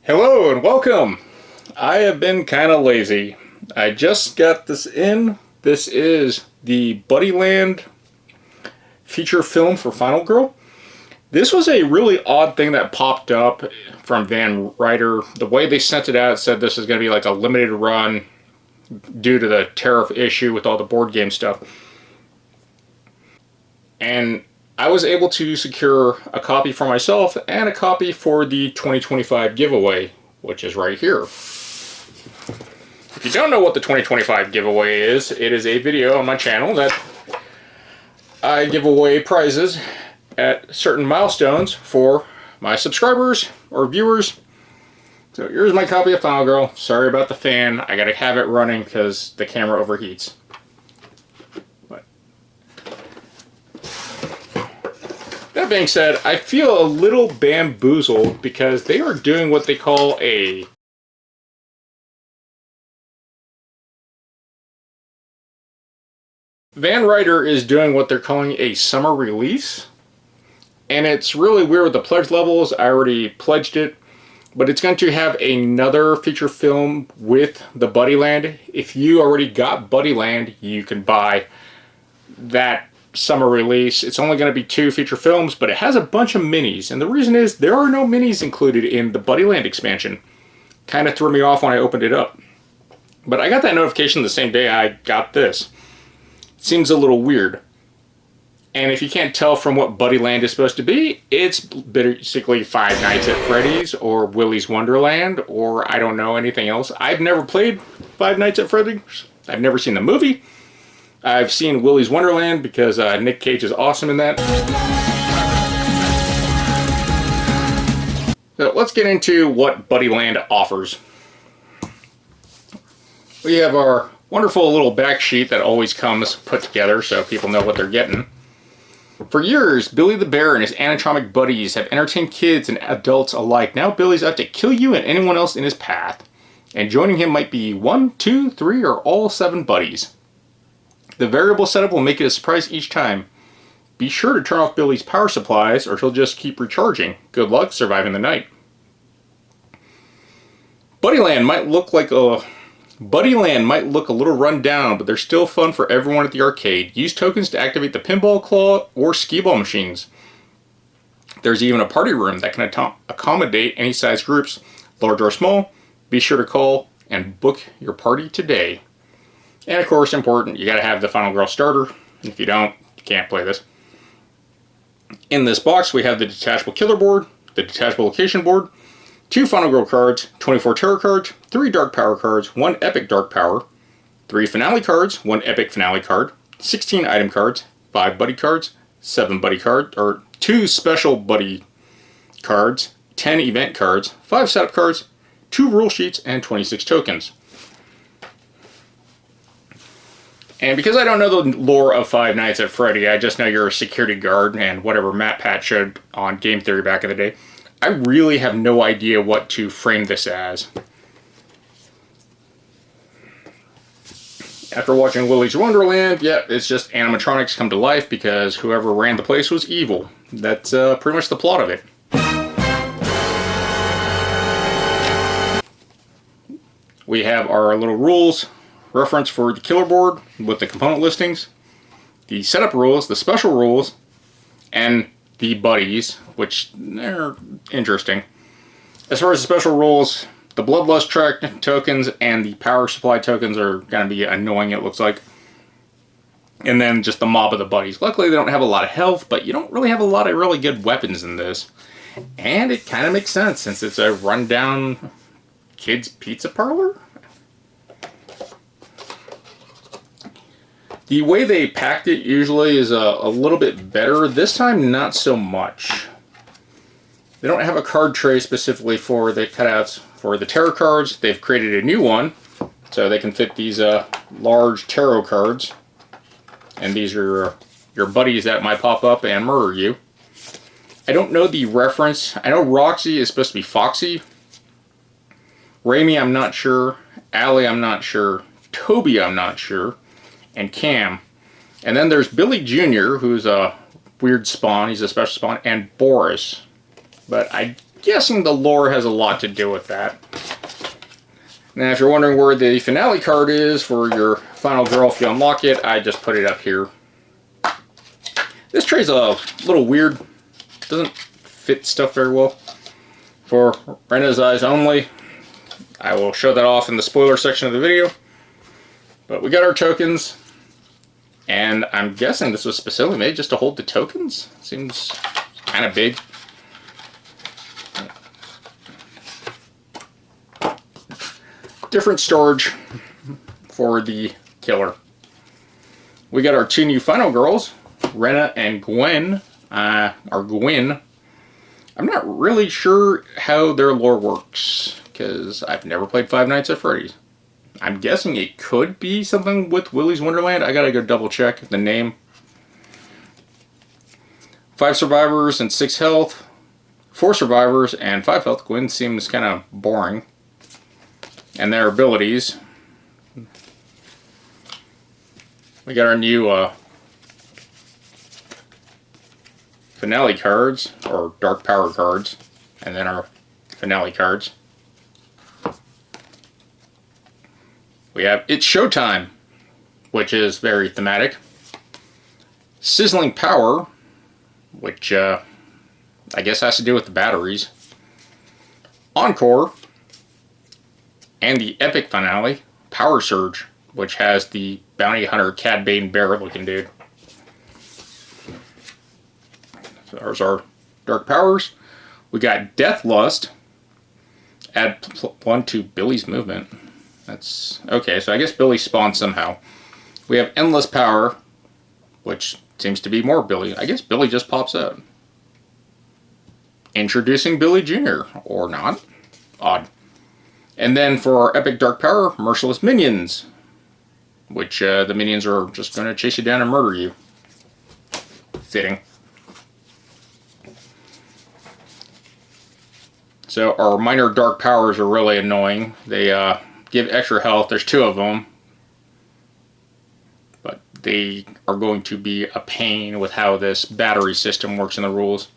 Hello and welcome. I have been kind of lazy. I just got this in. This is the Buddyland feature film for Final Girl. This was a really odd thing that popped up from Ryder. The way they sent it out, it said this is going to be like a limited run due to the tariff issue with all the board game stuff. And I was able to secure a copy for myself and a copy for the 2025 giveaway, which is right here. If you don't know what the 2025 giveaway is, it is a video on my channel that I give away prizes at certain milestones for my subscribers or viewers. So here's my copy of Final Girl. Sorry about the fan. I gotta have it running because the camera overheats. That being said, I feel a little bamboozled because they are doing what they call a Ryder is doing what they're calling a summer release. And it's really weird with the pledge levels. I already pledged it. But it's going to have another feature film with the Buddyland. If you already got Buddyland, you can buy that summer release. It's only going to be 2 feature films, but it has a bunch of minis, and the reason is there are no minis included in the Buddyland expansion. Kind of threw me off when I opened it up, but I got that notification the same day I got this. Seems a little weird, and if you can't tell from what Buddyland is supposed to be, it's basically Five Nights at Freddy's or Willy's Wonderland, or I don't know anything else. I've never played Five Nights at Freddy's. I've never seen the movie. I've seen Willy's Wonderland because Nick Cage is awesome in that. So let's get into what Buddyland offers. We have our wonderful little back sheet that always comes put together so people know what they're getting. For years, Billy the Bear and his animatronic buddies have entertained kids and adults alike. Now Billy's out to kill you and anyone else in his path. And joining him might be 1, 2, 3, or all 7 buddies. The variable setup will make it a surprise each time. Be sure to turn off Billy's power supplies or he'll just keep recharging. Good luck surviving the night. Buddyland might look a little run down, but they're still fun for everyone at the arcade. Use tokens to activate the pinball claw or skee-ball machines. There's even a party room that can accommodate any size groups, large or small. Be sure to call and book your party today. And of course, important, you gotta have the Final Girl starter. If you don't, you can't play this. In this box, we have the detachable killer board, the detachable location board, 2 Final Girl cards, 24 terror cards, 3 dark power cards, 1 epic dark power, 3 finale cards, 1 epic finale card, 16 item cards, 5 buddy cards, 7 buddy cards, or 2 special buddy cards, 10 event cards, 5 setup cards, 2 rule sheets, and 26 tokens. And because I don't know the lore of Five Nights at Freddy, I just know you're a security guard and whatever Matt Pat showed on Game Theory back in the day, I really have no idea what to frame this as. After watching Willy's Wonderland, yeah, it's just animatronics come to life because whoever ran the place was evil. That's pretty much the plot of it. We have our little rules. Reference for the killer board with the component listings, the setup rules, the special rules, and the buddies, which are interesting. As far as the special rules, the bloodlust track tokens and the power supply tokens are going to be annoying, it looks like. And then just the mob of the buddies. Luckily they don't have a lot of health, but you don't really have a lot of really good weapons in this. And it kind of makes sense since it's a rundown kids pizza parlor. The way they packed it usually is a little bit better. This time, not so much. They don't have a card tray specifically for the cutouts for the tarot cards. They've created a new one, so they can fit these large tarot cards. And these are your buddies that might pop up and murder you. I don't know the reference. I know Roxy is supposed to be Foxy. Raimi, I'm not sure. Allie, I'm not sure. Toby, I'm not sure. And Cam. And then there's Billy Jr., who's a weird spawn. He's a special spawn. And Boris. But I guessing the lore has a lot to do with that. Now, if you're wondering where the finale card is for your final girl, if you unlock it, I just put it up here. This tray's a little weird. Doesn't fit stuff very well. For Rena's eyes only, I will show that off in the spoiler section of the video. But we got our tokens, and I'm guessing this was specifically made just to hold the tokens. Seems kind of big. Different storage for the killer. We got our two new final girls, Rena and Gwen, or Gwyn. I'm not really sure how their lore works, because I've never played Five Nights at Freddy's. I'm guessing it could be something with Willy's Wonderland. I gotta go double check the name. 5 survivors and 6 health. 4 survivors and 5 health. Gwen seems kind of boring. And their abilities. We got our new finale cards, or dark power cards, and then our finale cards. We have It's Showtime, which is very thematic. Sizzling Power, which I guess has to do with the batteries. Encore, and the epic finale, Power Surge, which has the bounty hunter Cad Bane bear looking dude. So there's our dark powers. We got Death Lust. Add +1 to Billy's movement. That's okay, so I guess Billy spawned somehow. We have Endless Power, which seems to be more Billy. I guess Billy just pops out. Introducing Billy Jr., or not. Odd. And then for our epic dark power, Merciless Minions, which the minions are just going to chase you down and murder you. Fitting. So our minor dark powers are really annoying. They give extra health. There's 2 of them. But they are going to be a pain with how this battery system works in the rules.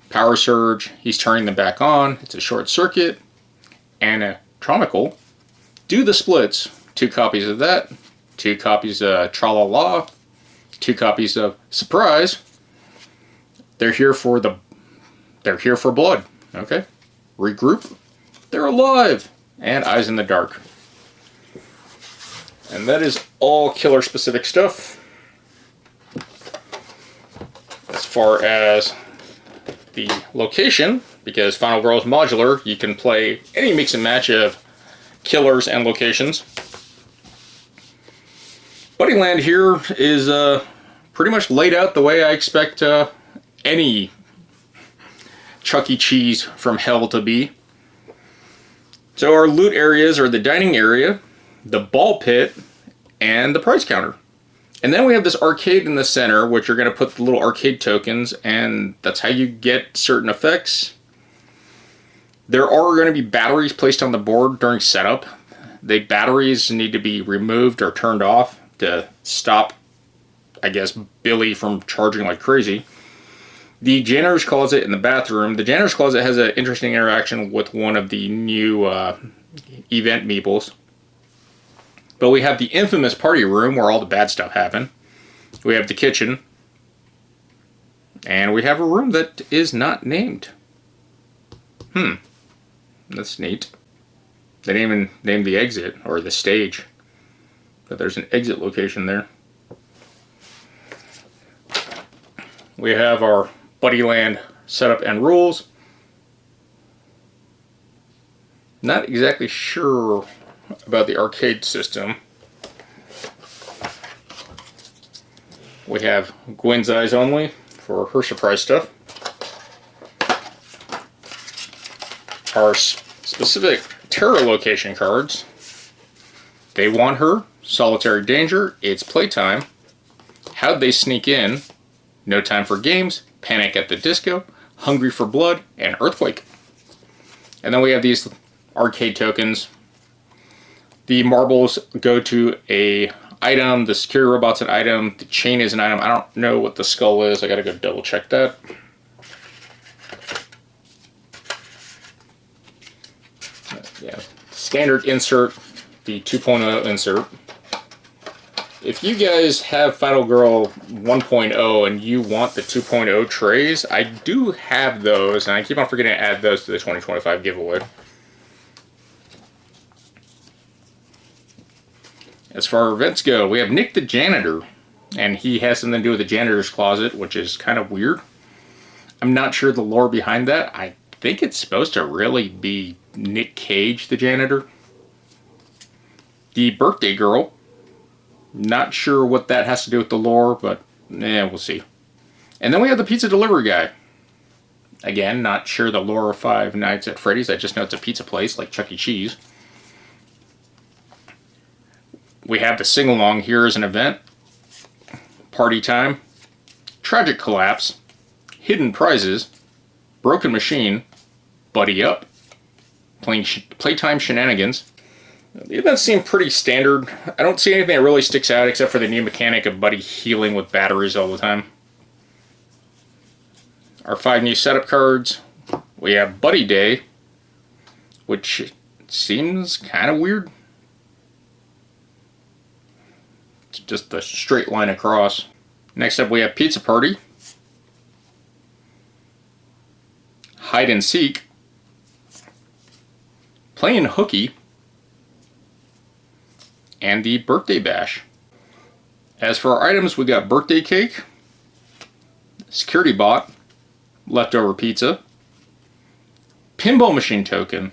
Power Surge, he's turning them back on. It's a short circuit. Anatromical. Do the Splits. 2 copies of that. 2 copies of Tra-La-La. 2 copies of Surprise. They're here for blood. Okay. Regroup. They're alive. And Eyes in the Dark. And that is all killer specific stuff. As far as the location, because Final Girl is modular, you can play any mix and match of killers and locations. Buddyland here is pretty much laid out the way I expect any Chuck E. Cheese from hell to be. So our loot areas are the dining area, the ball pit, and the prize counter. And then we have this arcade in the center, which you're going to put the little arcade tokens, and that's how you get certain effects. There are going to be batteries placed on the board during setup. The batteries need to be removed or turned off to stop, I guess, Billy from charging like crazy. The janitor's closet in the bathroom. The janitor's closet has an interesting interaction with one of the new event meeples. But we have the infamous party room where all the bad stuff happened. We have the kitchen. And we have a room that is not named. That's neat. They didn't even name the exit or the stage. But there's an exit location there. We have our Buddyland setup and rules. Not exactly sure about the arcade system. We have Gwen's Eyes Only for her surprise stuff. Our specific terror location cards. They Want Her, Solitary Danger, It's Playtime, How'd They Sneak In, No Time for Games, Panic at the Disco, Hungry for Blood, and Earthquake. And then we have these arcade tokens. The marbles go to a item, the security robot's an item, the chain is an item. I don't know what the skull is, I gotta go double check that. Yeah, standard insert, the 2.0 insert. If you guys have Final Girl 1.0 and you want the 2.0 trays, I do have those, and I keep on forgetting to add those to the 2025 giveaway. As far as events go, we have Nick the Janitor, and he has something to do with the janitor's closet, which is kind of weird. I'm not sure the lore behind that. I think it's supposed to really be Nick Cage, the janitor. The Birthday Girl. Not sure what that has to do with the lore, but we'll see. And then we have the Pizza Delivery Guy. Again, not sure the lore of Five Nights at Freddy's. I just know it's a pizza place like Chuck E. Cheese. We have the sing-along here as an event. Party Time. Tragic Collapse. Hidden Prizes. Broken Machine. Buddy Up. Playtime Shenanigans. The events seem pretty standard. I don't see anything that really sticks out except for the new mechanic of Buddy healing with batteries all the time. Our 5 new setup cards. We have Buddy Day, which seems kind of weird. It's just a straight line across. Next up we have Pizza Party. Hide and Seek. Playing Hooky. And the Birthday Bash. As for our items, we got Birthday Cake, Security Bot, Leftover Pizza, Pinball Machine Token,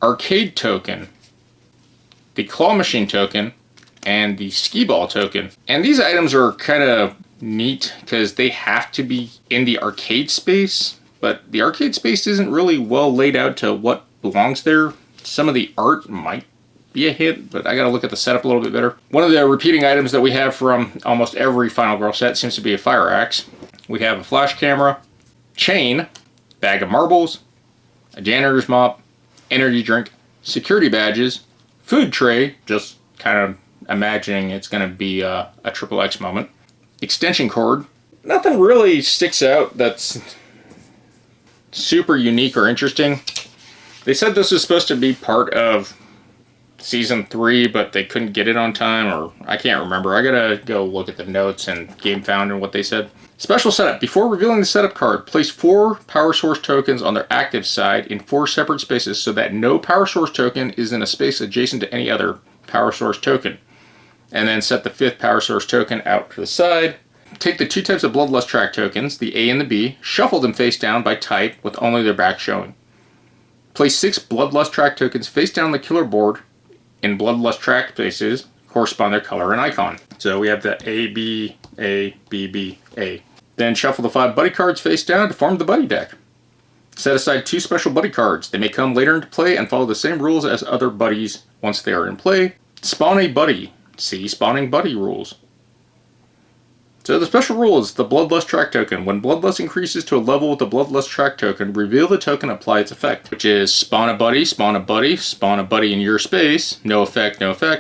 Arcade Token, the Claw Machine Token, and the Skee Ball Token. And these items are kind of neat because they have to be in the arcade space, but the arcade space isn't really well laid out to what belongs there. Some of the art might be a hit, but I gotta look at the setup a little bit better. One of the repeating items that we have from almost every Final Girl set seems to be a fire axe. We have a flash camera, chain, bag of marbles, a janitor's mop, energy drink, security badges, food tray, just kind of imagining it's gonna be a triple X moment, extension cord. Nothing really sticks out that's super unique or interesting. They said this was supposed to be part of Season 3, but they couldn't get it on time, or I can't remember. I gotta go look at the notes and Game Found and what they said. Special setup. Before revealing the setup card, place 4 power source tokens on their active side in 4 separate spaces so that no power source token is in a space adjacent to any other power source token. And then set the 5th power source token out to the side. Take the 2 types of Bloodlust track tokens, the A and the B, shuffle them face down by type with only their back showing. Place 6 Bloodlust track tokens face down the killer board in Bloodlust track spaces, correspond their color and icon. So we have the A, B, A, B, B, A. Then shuffle the 5 buddy cards face down to form the buddy deck. Set aside 2 special buddy cards. They may come later into play and follow the same rules as other buddies once they are in play. Spawn a buddy. See spawning buddy rules. So the special rule is the Bloodlust track token. When Bloodlust increases to a level with the Bloodlust track token, reveal the token, apply its effect, which is spawn a buddy, spawn a buddy, spawn a buddy in your space, no effect,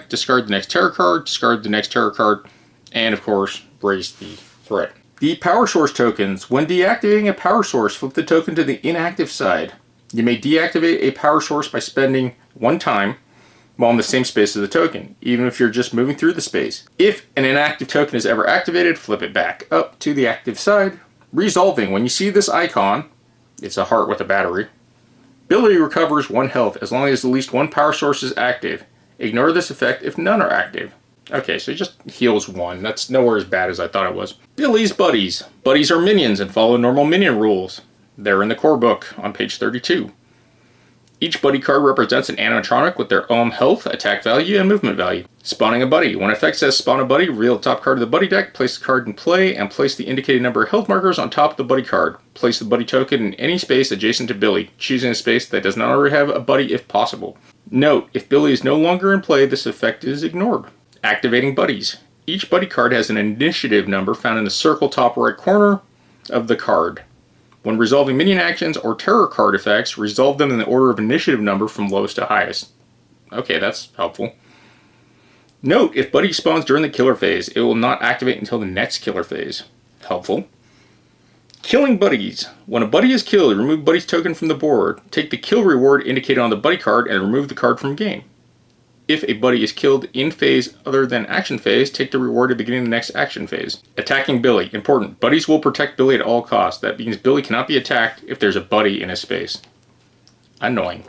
discard the next terror card, discard the next terror card, and of course, raise the threat. The power source tokens. When deactivating a power source, flip the token to the inactive side. You may deactivate a power source by spending 1 time while in the same space as the token, even if you're just moving through the space. If an inactive token is ever activated, flip it back up to the active side. Resolving. When you see this icon, it's a heart with a battery. Billy recovers 1 health as long as at least 1 power source is active. Ignore this effect if none are active. Okay, so it just heals 1. That's nowhere as bad as I thought it was. Billy's Buddies. Buddies are minions and follow normal minion rules. They're in the core book on page 32. Each buddy card represents an animatronic with their own health, attack value, and movement value. Spawning a buddy. When effect says spawn a buddy, reveal the top card of the buddy deck, place the card in play, and place the indicated number of health markers on top of the buddy card. Place the buddy token in any space adjacent to Billy, choosing a space that does not already have a buddy if possible. Note, if Billy is no longer in play, this effect is ignored. Activating buddies. Each buddy card has an initiative number found in the circle top right corner of the card. When resolving minion actions or terror card effects, resolve them in the order of initiative number from lowest to highest. Okay, that's helpful. Note, if Buddy spawns during the killer phase, it will not activate until the next killer phase. Helpful. Killing buddies. When a buddy is killed, remove buddy's token from the board. Take the kill reward indicated on the buddy card and remove the card from game. If a buddy is killed in phase other than action phase, take the reward at the beginning of the next action phase. Attacking Billy. Important. Buddies will protect Billy at all costs. That means Billy cannot be attacked if there's a buddy in his space. Annoying.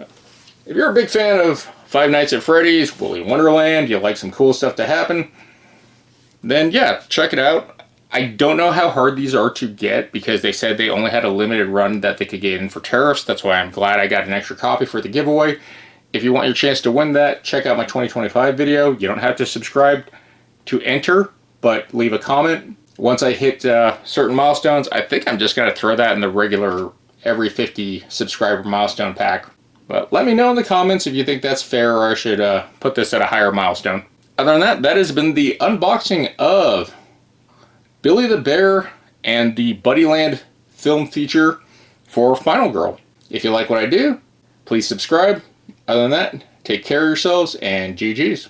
If you're a big fan of Five Nights at Freddy's, Willy Wonderland, you like some cool stuff to happen, then yeah, check it out. I don't know how hard these are to get because they said they only had a limited run that they could get in for tariffs. That's why I'm glad I got an extra copy for the giveaway. If you want your chance to win that, check out my 2025 video. You don't have to subscribe to enter, but leave a comment. Once I hit certain milestones, I think I'm just going to throw that in the regular every 50 subscriber milestone pack. But let me know in the comments if you think that's fair or I should put this at a higher milestone. Other than that, that has been the unboxing of Billy the Bear and the Buddyland film feature for Final Girl. If you like what I do, please subscribe. Other than that, take care of yourselves and GG's.